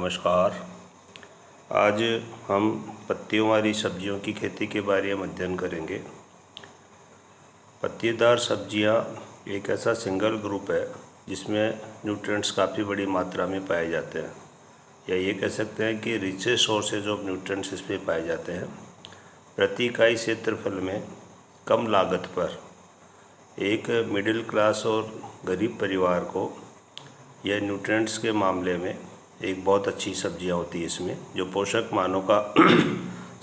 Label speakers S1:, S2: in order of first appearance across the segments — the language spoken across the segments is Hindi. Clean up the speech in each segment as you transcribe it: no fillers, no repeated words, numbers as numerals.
S1: नमस्कार। आज हम पत्तियों वाली सब्जियों की खेती के बारे में अध्ययन करेंगे। पत्तीदार सब्जियां एक ऐसा सिंगल ग्रुप है जिसमें न्यूट्रिएंट्स काफ़ी बड़ी मात्रा में पाए जाते हैं, या ये कह सकते हैं कि रिचेस्ट सोर्सेज ऑफ न्यूट्रिएंट्स इसमें पाए जाते हैं। प्रति इकाई क्षेत्रफल में कम लागत पर एक मिडिल क्लास और गरीब परिवार को यह न्यूट्रिएंट्स के मामले में एक बहुत अच्छी सब्जियां होती है। इसमें जो पोषक मानों का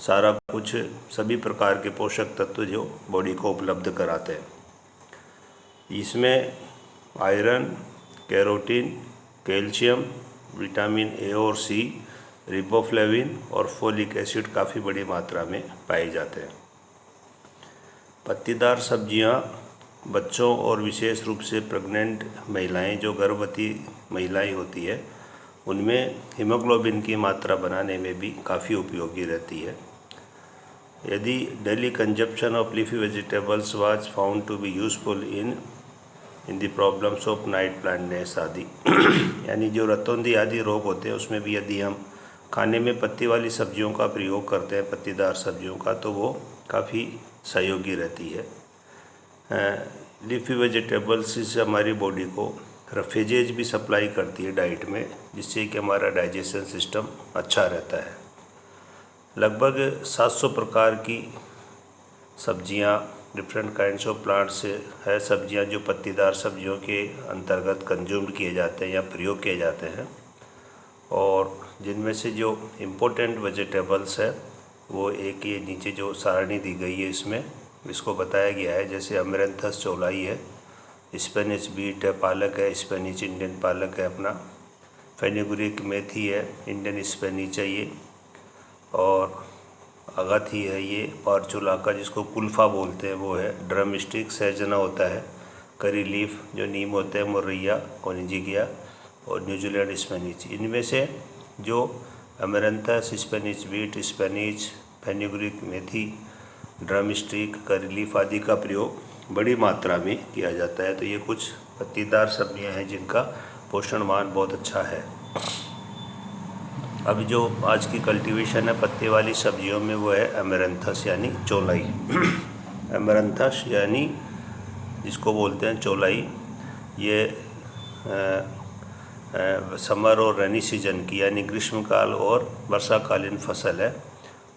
S1: सारा कुछ सभी प्रकार के पोषक तत्व जो बॉडी को उपलब्ध कराते हैं। इसमें iron, carotene, calcium, vitamin A और सी, रिबोफ्लेविन और फोलिक एसिड काफ़ी बड़ी मात्रा में पाए जाते हैं। पत्तीदार सब्जियां बच्चों और विशेष रूप से प्रेग्नेंट महिलाएं, जो गर्भवती महिलाएं होती है, उनमें हीमोग्लोबिन की मात्रा बनाने में भी काफ़ी उपयोगी रहती है। यदि daily consumption of leafy vegetables was found to be useful in the problems of night blindness आदि यानी जो रतौंधी आदि रोग होते हैं उसमें भी यदि हम खाने में पत्ती वाली सब्जियों का प्रयोग करते हैं, पत्तीदार सब्जियों का, तो वो काफ़ी सहयोगी रहती है। लीफी वेजिटेबल्स से हमारी बॉडी को रफेजेज भी सप्लाई करती है डाइट में, जिससे कि हमारा डाइजेशन सिस्टम अच्छा रहता है। लगभग 700 प्रकार की सब्जियां, डिफरेंट काइंड्स ऑफ प्लांट्स है सब्जियां जो पत्तीदार सब्जियों के अंतर्गत कंज्यूम किए जाते हैं या प्रयोग किए जाते हैं। और जिनमें से जो इम्पोर्टेंट वेजिटेबल्स है वो एक ये नीचे जो सारणी दी गई है इसमें इसको बताया गया है। जैसे अमेरंथस चौलाई है, स्पेनिश बीट है, पालक है, स्पेनिश इंडियन पालक है अपना, फेनुग्रीक मेथी है, इंडियन स्पेनिश है ये, और अगाथी है ये, पारचुलाका जिसको कुल्फा बोलते हैं वो है, ड्रम स्टिक सहजना होता है, करी लीफ जो नीम होते हैं, मोरैया, कोनिजिगिया और न्यूजीलैंड स्पेनिश। इनमें से जो अमेरंथस, स्पेनिश बीट, स्पेनिश, फेनुग्रीक मेथी, ड्रम स्टिक, करी लीफ आदि का प्रयोग बड़ी मात्रा में किया जाता है। तो ये कुछ पत्तीदार सब्जियां हैं जिनका पोषण मान बहुत अच्छा है। अब जो आज की कल्टीवेशन है पत्ते वाली सब्जियों में वो है अमेरंथस यानी चौलाई। अमेरंथस यानी जिसको बोलते हैं चौलाई, ये समर और रेनी सीजन की यानी ग्रीष्मकाल और वर्षाकालीन फसल है,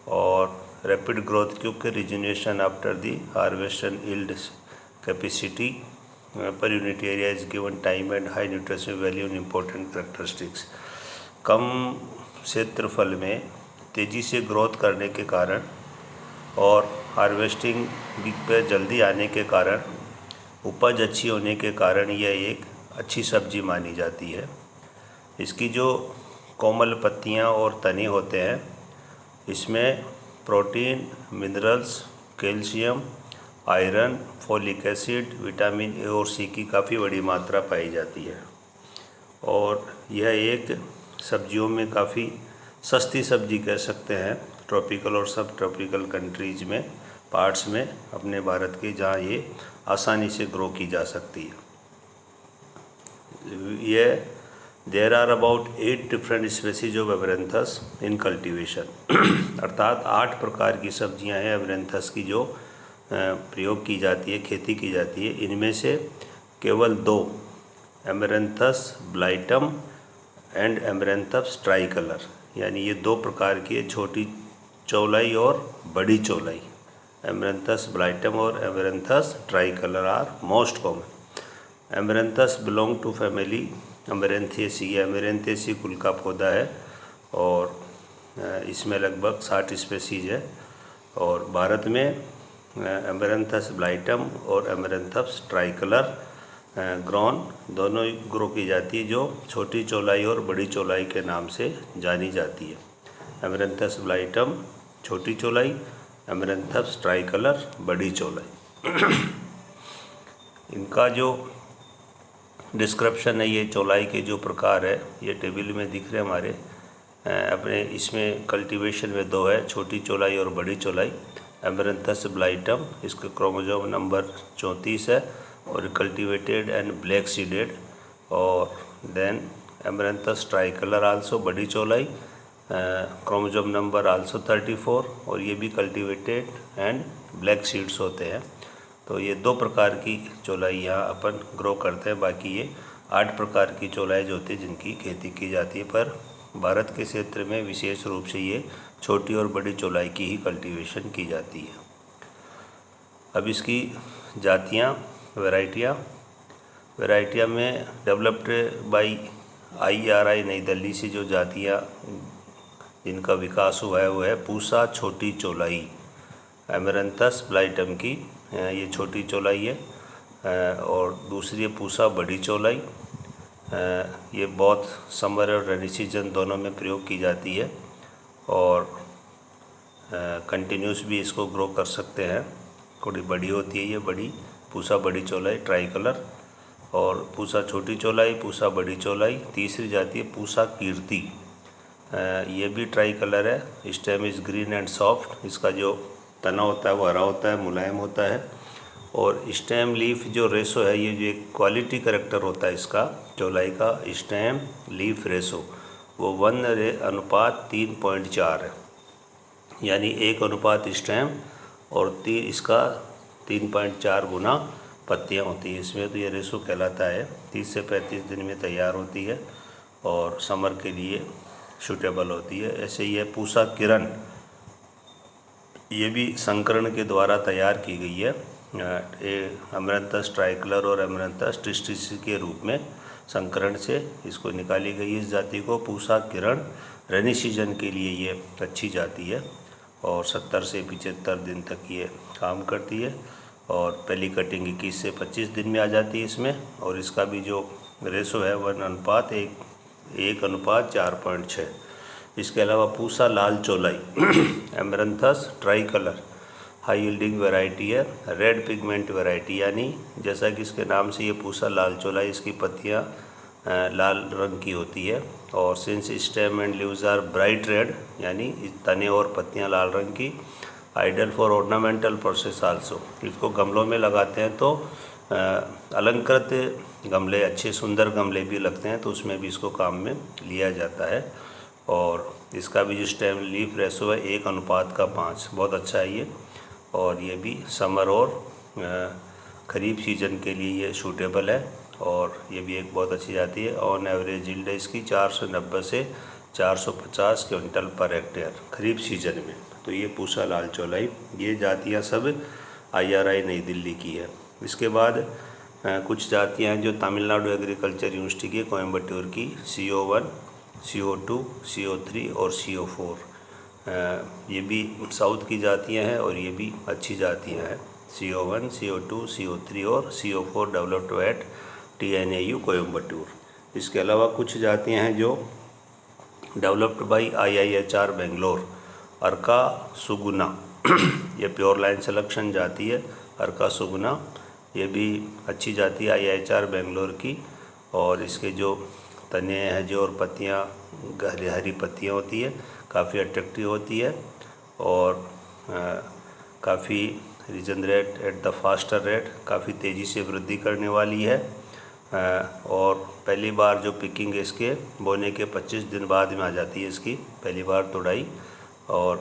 S1: और रैपिड ग्रोथ क्योंकि rejuvenation after the harvesting yield capacity per unit area is given time and high nutrition value and important characteristics. कम क्षेत्रफल में तेज़ी से ग्रोथ करने के कारण और हार्वेस्टिंग पर जल्दी आने के कारण, उपज अच्छी होने के कारण यह एक अच्छी सब्जी मानी जाती है। इसकी जो कोमल पत्तियां और तने होते हैं इसमें protein, minerals, calcium, iron, folic acid, vitamin A और सी की काफ़ी बड़ी मात्रा पाई जाती है। और यह एक सब्जियों में काफ़ी सस्ती सब्जी कह सकते हैं ट्रॉपिकल और सब ट्रॉपिकल कंट्रीज में, पार्ट्स में अपने भारत के, जहाँ ये आसानी से ग्रो की जा सकती है। यह there are about 8 different species of amaranthus in cultivation अर्थात 8 प्रकार की सब्जियां हैं अमेरंथस की जो प्रयोग की जाती है, खेती की जाती है। इनमें से केवल 2 अमेरंथस ब्लाइटम एंड अमेरंथस ट्राइकलर यानी ये 2 प्रकार की है, छोटी चौलाई और बड़ी चौलाई। अमेरंथस ब्लाइटम और amaranthus tricolor are most common. Amaranthus belong to family amaranthaceae. Amaranthaceae कुल का पौधा है और इसमें लगभग 60 स्पेसीज है। और भारत में अमेरंथस ब्लाइटम और अमेरंथस ट्राइकलर ग्रोन दोनों ग्रो की जाती है, जो छोटी चौलाई और बड़ी चौलाई के नाम से जानी जाती है। अमेरंथस ब्लाइटम छोटी चौलाई, अमेरंथस ट्राइकलर बड़ी चौलाई। इनका जो डिस्क्रिप्शन है, ये चौलाई के जो प्रकार है ये टेबल में दिख रहे हैं हमारे अपने। इसमें कल्टीवेशन में 2 है, छोटी चौलाई और बड़ी चौलाई। अमेरंथस ब्लाइटम, इसका क्रोमोसोम नंबर 34 है और कल्टीवेटेड एंड ब्लैक सीडेड। और देन एमरैंथस ट्राइकलर आल्सो बड़ी चौलाई, क्रोमोसोम नंबर आल्सो 34, और ये भी कल्टीवेटेड एंड ब्लैक सीड्स होते हैं। तो ये 2 प्रकार की चौलाई यहाँ अपन ग्रो करते हैं। बाकी ये 8 प्रकार की चौलाई जो होती है जिनकी खेती की जाती है, पर भारत के क्षेत्र में विशेष रूप से ये छोटी और बड़ी चौलाई की ही कल्टीवेशन की जाती है। अब इसकी जातियाँ, वैरायटियाँ में डेवलप्ड बाई IRI नई दिल्ली से जो जातियाँ जिनका विकास हुआ है वो है पूसा छोटी चौलाई, एमरैंथस ब्लाइटम की, ये छोटी चौलाई है, और दूसरी है पूसा बड़ी चौलाई। ये बहुत समर और रेनी सीजन दोनों में प्रयोग की जाती है, और कंटिन्यूस भी इसको ग्रो कर सकते हैं। थोड़ी बड़ी होती है ये बड़ी पूसा बड़ी चौलाई ट्राई-कलर, और पूसा छोटी चौलाई, पूसा बड़ी चौलाई। तीसरी जाती है पूसा कीर्ति, ये भी ट्राई-कलर है। Stem is green and soft, इसका जो तना होता है वो हरा होता है, मुलायम होता है, और स्टेम लीफ जो रेशो है, ये जो एक क्वालिटी करेक्टर होता है इसका चौलाई का, स्टेम लीफ रेशो, वो 1:3.4 है, यानी 1 स्टेम और 3 इसका 3.4 गुना पत्तियाँ होती है इसमें। तो ये रेशो कहलाता है। 30 से 35 दिन में तैयार होती है और समर के लिए सूटेबल होती है। ऐसे ही है पूसा किरण, ये भी संकरण के द्वारा तैयार की गई है। एमरैंथस ट्राइकलर और एमरैंथस ट्रिस्टिस के रूप में संकरण से इसको निकाली गई है। इस जाति को पूसा किरण रेनी सीजन के लिए ये अच्छी जाती है, और 70 से 75 दिन तक ये काम करती है, और पहली कटिंग 21 से 25 दिन में आ जाती है इसमें। और इसका भी जो रेशो है 1:4.6। इसके अलावा पूसा लाल चौलाई एमरैंथस ट्राइकलर हाई यील्डिंग वैरायटी है, रेड पिगमेंट वैरायटी, यानी जैसा कि इसके नाम से ये पूसा लाल चौलाई, इसकी पत्तियाँ लाल रंग की होती है, और since stem and leaves are bright red, यानी तने और पत्तियाँ लाल रंग की। Ideal for ornamental process also, इसको गमलों में लगाते हैं तो अलंकृत गमले, अच्छे सुंदर गमले भी लगते हैं तो उसमें भी इसको काम में लिया जाता है। और इसका भी जो स्टेम लीफ रेशो है 1:5, बहुत अच्छा है ये, और ये भी समर और खरीफ सीजन के लिए ये सूटेबल है, और ये भी एक बहुत अच्छी जाती है। ऑन एवरेज यील्ड इसकी 490 से 450 क्विंटल पर हेक्टेयर खरीफ सीजन में। तो ये पूसा लाल चौलाई, ये जातियाँ सब IRI नई दिल्ली की है। इसके बाद कुछ जातियाँ हैं जो तमिलनाडु एग्रीकल्चर यूनिवर्सिटी की, कोयम्बटूर की, CO1, CO2, CO3 और CO4, ये भी साउथ की जातियाँ हैं और ये भी अच्छी जातियाँ हैं। CO1, CO2, CO3 और CO4 developed eight TNAU Coimbatore. इसके अलावा कुछ जातियाँ हैं जो डेवलप्ड बाई IIHR बेंगलोर, अर्का सुगुना ये प्योर लाइन सिलेक्शन जाती है, अर्का सुगुना, ये भी अच्छी जाती है IIHR बेंगलोर की, और इसके जो तने हैं जो और पत्तियाँ हरी हरी पत्तियाँ होती है, काफ़ी अट्रैक्टिव होती है, और काफ़ी regenerate at the faster rate, काफ़ी तेज़ी से वृद्धि करने वाली है। और पहली बार जो पिकिंग इसके बोने के 25 दिन बाद में आ जाती है इसकी पहली बार तोड़ाई, और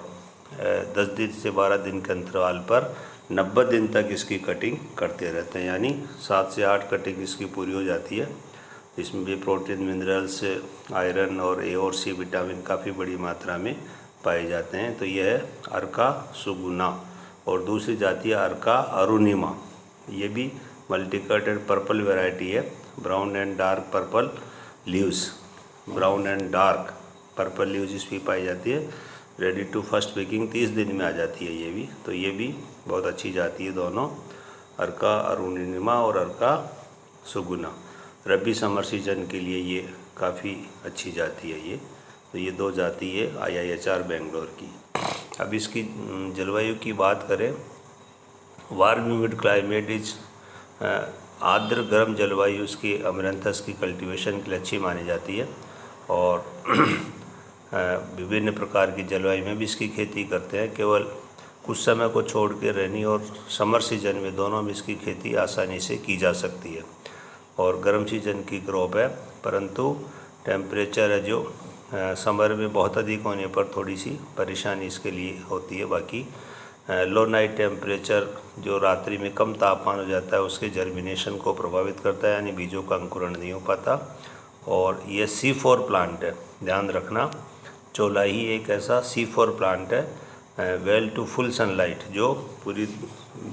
S1: 10 दिन से 12 दिन के अंतराल पर 90 दिन तक इसकी कटिंग करते रहते हैं, यानी 7 से 8 कटिंग इसकी पूरी हो जाती है। इसमें भी प्रोटीन, मिनरल्स, आयरन और A और C विटामिन काफ़ी बड़ी मात्रा में पाए जाते हैं। तो यह है अर्का सुगुना। और दूसरी जाति है अर्का अरुणिमा, ये भी मल्टीकटेड पर्पल वैरायटी है, brown and dark purple leaves, brown and dark purple leaves इसकी पाई जाती है। रेडी टू फर्स्ट पिकिंग 30 दिन में आ जाती है ये भी। तो ये भी बहुत अच्छी जाती है दोनों, अर्का अरुणिमा और अर्का सुगुना। रबी समर सीजन के लिए ये काफ़ी अच्छी जाती है ये। तो ये 2 जाति है IIHR बेंगलोर की। अब इसकी जलवायु की बात करें, वार्म ह्यूमिड क्लाइमेट इज आर्द्र गर्म जलवायु इसकी अमरंथस की कल्टीवेशन के लिए अच्छी मानी जाती है, और विभिन्न प्रकार की जलवायु में भी इसकी खेती करते हैं। केवल कुछ समय को छोड़ के रेनी और समर सीजन में दोनों में इसकी खेती आसानी से की जा सकती है, और गर्म सीजन की क्रॉप है, परंतु टेम्परेचर है जो समर में बहुत अधिक होने पर थोड़ी सी परेशानी इसके लिए होती है। बाकी लो नाइट टेम्परेचर जो रात्रि में कम तापमान हो जाता है उसके जर्मिनेशन को प्रभावित करता है, यानी बीजों का अंकुरण नहीं हो पाता। और ये C4 प्लांट है, ध्यान रखना, चौलाई एक ऐसा C4 प्लांट है, वेल टू फुल सनलाइट, जो पूरी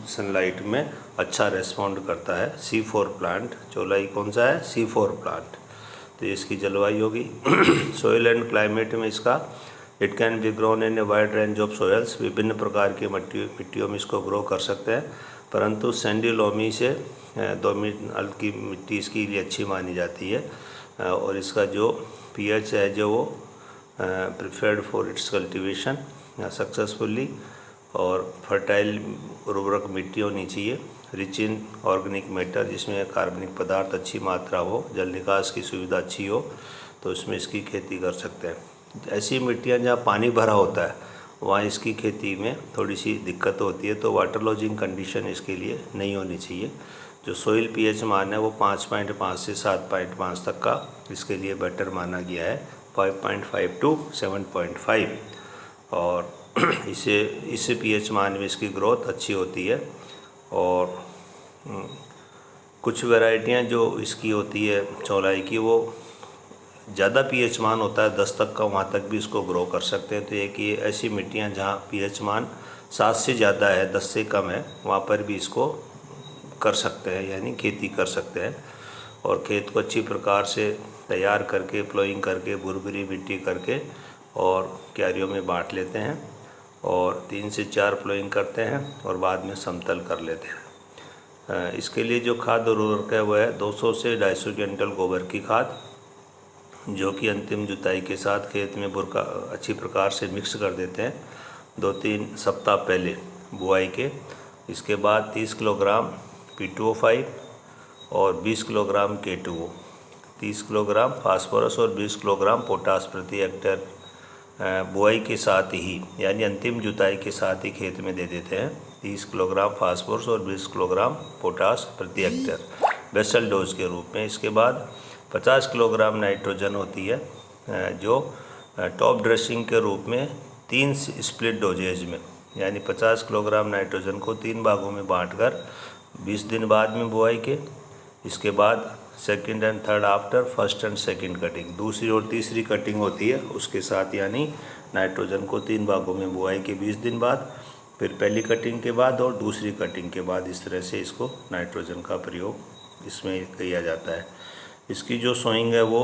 S1: सनलाइट में अच्छा रेस्पॉन्ड करता है। C4 प्लांट चौलाई कौन सा है? C4 plant. तो इसकी जलवायु होगी सोयल एंड क्लाइमेट में इसका it can be grown in a wide range of soils, विभिन्न प्रकार की मिट्टियों में इसको ग्रो कर सकते हैं, परंतु सैंडी लोमी से दोमट की मिट्टी इसके लिए अच्छी मानी जाती है। और इसका जो pH है जो वो preferred for its cultivation successfully, और फर्टाइल उर्वरक मिट्टी होनी चाहिए, रिच इन ऑर्गेनिक मैटर जिसमें कार्बनिक पदार्थ अच्छी मात्रा हो, जल निकास की सुविधा अच्छी हो, तो इसमें इसकी खेती कर सकते हैं। ऐसी मिट्टियाँ जहाँ पानी भरा होता है वहाँ इसकी खेती में थोड़ी सी दिक्कत होती है, तो वाटर लॉजिंग कंडीशन इसके लिए नहीं होनी चाहिए। जो सोइल pH मान है वो 5.5 से 7.5 तक का इसके लिए बेटर माना गया है, 5.5 टू 7.5, और इससे pH मान में इसकी ग्रोथ अच्छी होती है। और कुछ वैरायटियाँ जो इसकी होती है चौलाई की, वो ज़्यादा pH मान होता है 10 तक का, वहाँ तक भी इसको ग्रो कर सकते हैं। तो एक ये ऐसी मिट्टियाँ जहाँ pH मान 7 से ज़्यादा है, 10 से कम है, वहाँ पर भी इसको कर सकते हैं, यानी खेती कर सकते हैं। और खेत को अच्छी प्रकार से तैयार करके, प्लोइंग करके, भुरभुरी मिट्टी करके और क्यारियों में बांट लेते हैं, और 3 से 4 प्लोइंग करते हैं और बाद में समतल कर लेते हैं। इसके लिए जो खाद और उर्वरक है वो है 200 से 250 क्विंटल गोबर की खाद, जो कि अंतिम जुताई के साथ खेत में बुरका अच्छी प्रकार से मिक्स कर देते हैं 2-3 सप्ताह पहले बुआई के। इसके बाद 30 किलोग्राम P2O5 और 20 किलोग्राम K2O, 30 किलोग्राम फास्फोरस और 20 किलोग्राम पोटास प्रति हेक्टेयर बुआई के साथ ही, यानी अंतिम जुताई के साथ ही खेत में दे देते हैं। 30 किलोग्राम फास्फोरस और 20 किलोग्राम पोटास प्रति हेक्टेयर बेसल डोज के रूप में। इसके बाद 50 किलोग्राम नाइट्रोजन होती है, जो टॉप ड्रेसिंग के रूप में 3 स्प्लिट डोजेज में, यानी 50 किलोग्राम नाइट्रोजन को 3 भागों में बांटकर 20 दिन बाद में बुआई के। इसके बाद second and third after first and second cutting, दूसरी और तीसरी कटिंग होती है उसके साथ, यानी नाइट्रोजन को 3 भागों में बुआई के 20 दिन बाद, फिर पहली कटिंग के बाद और दूसरी कटिंग के बाद, इस तरह से इसको नाइट्रोजन का प्रयोग इसमें किया जाता है। इसकी जो सोइंग है वो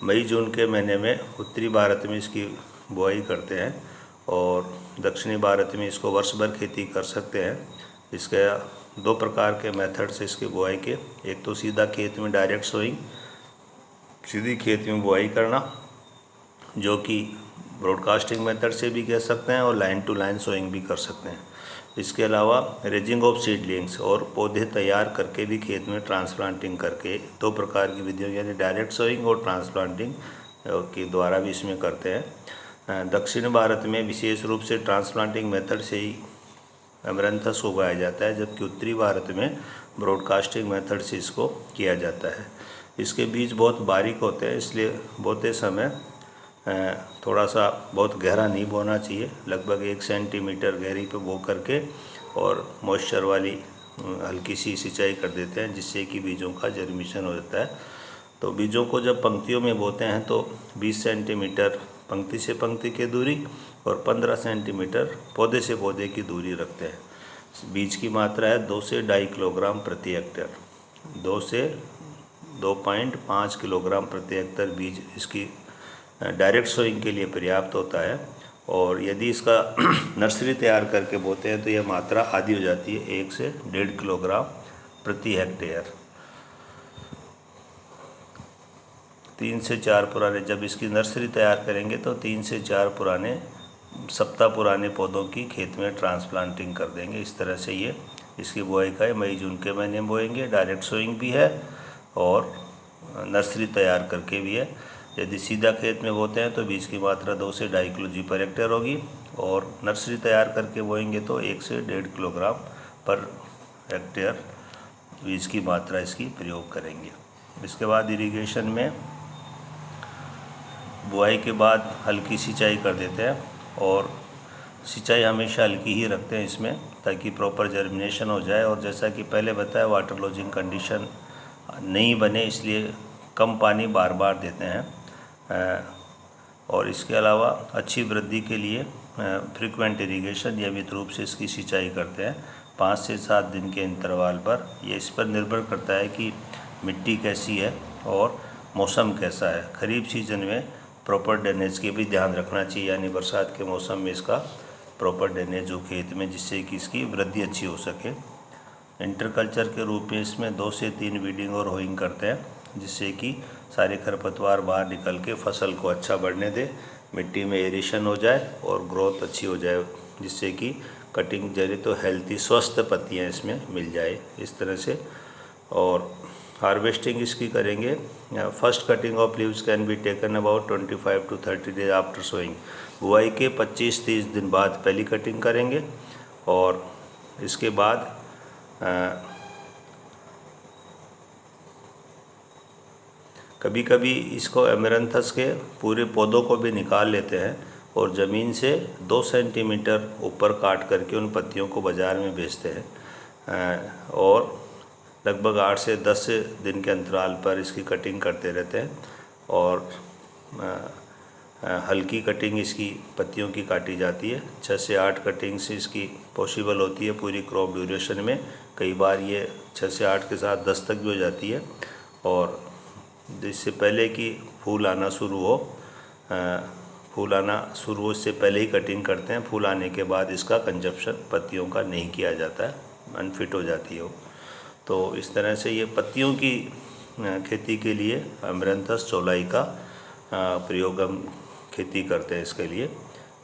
S1: मई जून के महीने में उत्तरी भारत में इसकी बुआई करते हैं, और दक्षिणी भारत में इसको वर्ष भर खेती कर सकते हैं। इसके 2 प्रकार के मेथड से इसकी बुआई के, एक तो सीधा खेत में डायरेक्ट सोइंग, सीधी खेत में बुआई करना, जो कि ब्रॉडकास्टिंग मेथड से भी कह सकते हैं, और लाइन टू लाइन सोइंग भी कर सकते हैं। इसके अलावा रेजिंग ऑफ सीडलिंग्स और पौधे तैयार करके भी खेत में ट्रांसप्लांटिंग करके, 2 प्रकार की विधियों यानी डायरेक्ट सोइंग और ट्रांसप्लांटिंग के द्वारा भी इसमें करते हैं। दक्षिण भारत में विशेष रूप से ट्रांसप्लांटिंग मेथड से ही अमरंथस उगाया जाता है, जबकि उत्तरी भारत में ब्रॉडकास्टिंग मेथड से इसको किया जाता है। इसके बीज बहुत बारीक होते हैं, इसलिए बोते समय थोड़ा सा बहुत गहरा नहीं बोना चाहिए, लगभग 1 सेंटीमीटर गहरी पे बो करके और मॉइस्चर वाली हल्की सी सिंचाई कर देते हैं, जिससे कि बीजों का जर्मिनेशन हो जाता है। तो बीजों को जब पंक्तियों में बोते हैं तो 20 सेंटीमीटर पंक्ति से पंक्ति की दूरी और 15 सेंटीमीटर पौधे से पौधे की दूरी रखते हैं। बीज की मात्रा है 2 से 2.5 किलोग्राम प्रति हेक्टेयर, 2 से 2.5 किलोग्राम प्रति हेक्टेयर बीज इसकी डायरेक्ट सोइंग के लिए पर्याप्त होता है। और यदि इसका नर्सरी तैयार करके बोते हैं तो यह मात्रा आधी हो जाती है, 1 से 1.5 किलोग्राम प्रति हेक्टेयर। 3 से 4 पुराने, जब इसकी नर्सरी तैयार करेंगे तो 3 से 4 सप्ताह पुराने पौधों की खेत में ट्रांसप्लांटिंग कर देंगे। इस तरह से ये इसकी बुआई का है, मई जून के महीने में बोएंगे। डायरेक्ट सोइंग भी है और नर्सरी तैयार करके भी है। यदि सीधा खेत में बोते हैं तो बीज की मात्रा 2 से 2.5 किलो जी पर हेक्टेयर होगी, और नर्सरी तैयार करके बोएंगे तो 1 से 1.5 किलोग्राम पर हेक्टेयर बीज की मात्रा इसकी प्रयोग करेंगे। इसके बाद इरिगेशन में बुआई के बाद हल्की सिंचाई कर देते हैं और सिंचाई हमेशा हल्की ही रखते हैं इसमें, ताकि प्रॉपर जर्मिनेशन हो जाए। और जैसा कि पहले बताया, वाटर लॉजिंग कंडीशन नहीं बने, इसलिए कम पानी बार बार देते हैं। और इसके अलावा अच्छी वृद्धि के लिए फ्रीक्वेंट इरिगेशन, नियमित रूप से इसकी सिंचाई करते हैं 5 से 7 दिन के इंटरवल पर। ये इस पर निर्भर करता है कि मिट्टी कैसी है और मौसम कैसा है। खरीफ सीजन में प्रॉपर ड्रेनेज के भी ध्यान रखना चाहिए, यानी बरसात के मौसम में इसका प्रॉपर ड्रेनेज हो खेत में, जिससे कि इसकी वृद्धि अच्छी हो सके। इंटरकल्चर के रूप में इसमें 2 से 3 वीडिंग और होइंग करते हैं, जिससे कि सारे खरपतवार बाहर निकल के फसल को अच्छा बढ़ने दे, मिट्टी में एरेशन हो जाए और ग्रोथ अच्छी हो जाए, जिससे कि कटिंग जरी तो हेल्थी स्वस्थ पत्तियां इसमें मिल जाए इस तरह से। और हार्वेस्टिंग इसकी करेंगे, first cutting of leaves can be taken about 25 to 30 days after sowing. बुआई के 25-30 दिन बाद पहली कटिंग करेंगे और इसके बाद कभी कभी इसको एमेरंथस के पूरे पौधों को भी निकाल लेते हैं और ज़मीन से 2 सेंटीमीटर ऊपर काट करके उन पत्तियों को बाज़ार में बेचते हैं। और लगभग 8 से 10 दिन के अंतराल पर इसकी कटिंग करते रहते हैं। और हल्की कटिंग इसकी पत्तियों की काटी जाती है। 6 से 8 कटिंग से इसकी पॉसिबल होती है पूरी क्रॉप ड्यूरेशन में। कई बार ये 6 से 8 के साथ 10 तक भी हो जाती है। और इससे पहले कि फूल आना शुरू हो, इससे पहले ही कटिंग करते हैं। फूल आने के बाद इसका कंजप्शन पत्तियों का नहीं किया जाता है, अनफिट हो जाती है वो। तो इस तरह से ये पत्तियों की खेती के लिए एमेरंथस चौलाई का प्रयोग हम खेती करते हैं इसके लिए।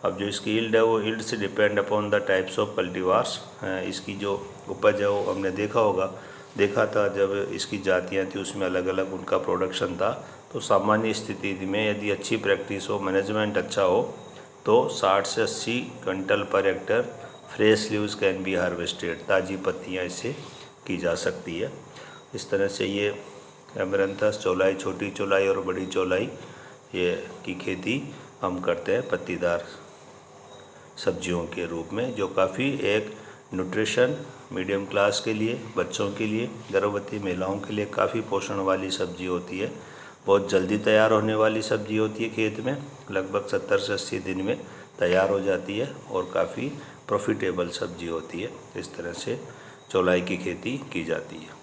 S1: अब जो इसकी यील्ड है वो यील्ड से depend upon the types of cultivars. इसकी जो उपज है वो हमने देखा था जब इसकी जातियाँ थी, उसमें अलग अलग उनका प्रोडक्शन था। तो सामान्य स्थिति में यदि अच्छी प्रैक्टिस हो, मैनेजमेंट अच्छा हो, तो 60 से 80 quintal per hectare fresh leaves can be harvested, ताज़ी पत्तियाँ इससे की जा सकती है। इस तरह से ये एमेरंथस चौलाई, छोटी चौलाई और बड़ी चौलाई ये की खेती हम करते हैं पत्तीदार सब्जियों के रूप में, जो काफ़ी एक न्यूट्रिशन मीडियम क्लास के लिए, बच्चों के लिए, गर्भवती महिलाओं के लिए काफ़ी पोषण वाली सब्जी होती है। बहुत जल्दी तैयार होने वाली सब्जी होती है, खेत में लगभग 70 से 80 दिन में तैयार हो जाती है और काफ़ी प्रॉफिटेबल सब्जी होती है। इस तरह से चौलाई की खेती की जाती है।